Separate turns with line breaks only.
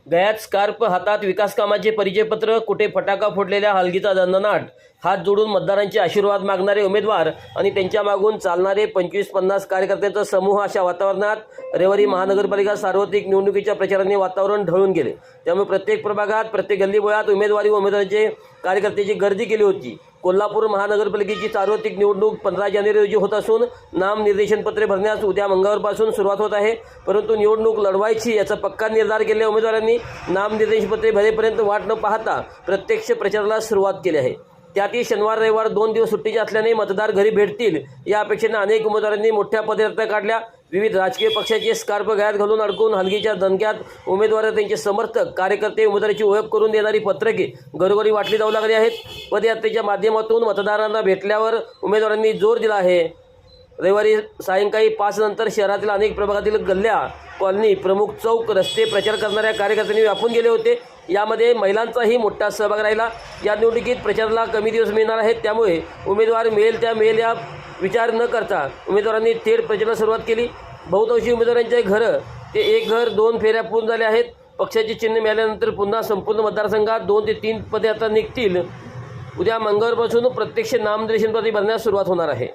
गळ्यात स्कार्फ, हातात विकास कामाचे परिचयपत्र, कुठे फटाका फोडलेल्या हलगीचा दणदणाट, हात जोडून मतदारांचे आशीर्वाद मागणारे उमेदवार आणि त्यांच्या मागून चालणारे 25-50 कार्यकर्त्यांचा समूह अशा वातावरणात रविवारी महानगरपालिका सार्वत्रिक निवडणुकीच्या प्रचाराने वातावरण ढळून गेले। त्यामुळे प्रत्येक प्रभागात, प्रत्येक गल्लीबोळात उमेदवारांचे कार्यकर्त्यांची गर्दी केली होती। कोल्हापूर महानगरपालिकेची सार्वत्रिक निवडणूक 15 जानेवारी रोजी होत असून नामनिर्देशनपत्रे भरण्यास उद्या मंगळवारपासून सुरुवात होत आहे। परंतु निवडणूक लढवायची याचा पक्का निर्धार केलेल्या उमेदवारांनी नामनिर्देशनपत्रे भरेपर्यंत वाट न पाहता प्रत्यक्ष प्रचाराला सुरुवात केली आहे। त्यातही शनिवार रविवार 2 दिवस सुट्टीचे असल्याने मतदार घरी भेटतील या अपेक्षेने अनेक उमेदवारांनी मोठ्या पदयात्रा काढल्या। विविध राजकीय पक्षाचे स्कार्फ गळ्यात घालून अडकून हलगीच्या दणक्यात उमेदवार, त्यांचे समर्थक, कार्यकर्ते, उमेदवाराची ओळख करून देणारी पत्रके घरोघरी वाटली जाऊ लागली आहेत। पदयात्रेच्या माध्यमातून मतदारांना भेटल्यावर उमेदवारांनी जोर दिला आहे। रविवारी सायंकाळी 5 नंतर शहरातील अनेक प्रभागातील गल्ल्या, कॉलनी, प्रमुख चौक, रस्ते प्रचार करणाऱ्या कार्यकर्त्यांनी व्यापून गेले होते। यामध्ये महिलांचाही मोठा सहभाग राहिला। या निवडणुकीत प्रचाराला कमी दिवस मिळणार आहेत, त्यामुळे उमेदवार मिळेल या विचार न करता उमेदवारांनी थेट प्रचाराला सुरुवात केली। बहुतांशी उमेदवारांचे घरं ते एक घर 2 फेऱ्या पूर्ण झाले आहेत। पक्षाचे चिन्ह मिळाल्यानंतर पुन्हा संपूर्ण मतदारसंघात 2 ते 3 पदयात्रा निघतील। उद्या मंगळवारपासून प्रत्यक्ष नामनिर्देशनपत्रे भरण्यास सुरुवात होणार आहे।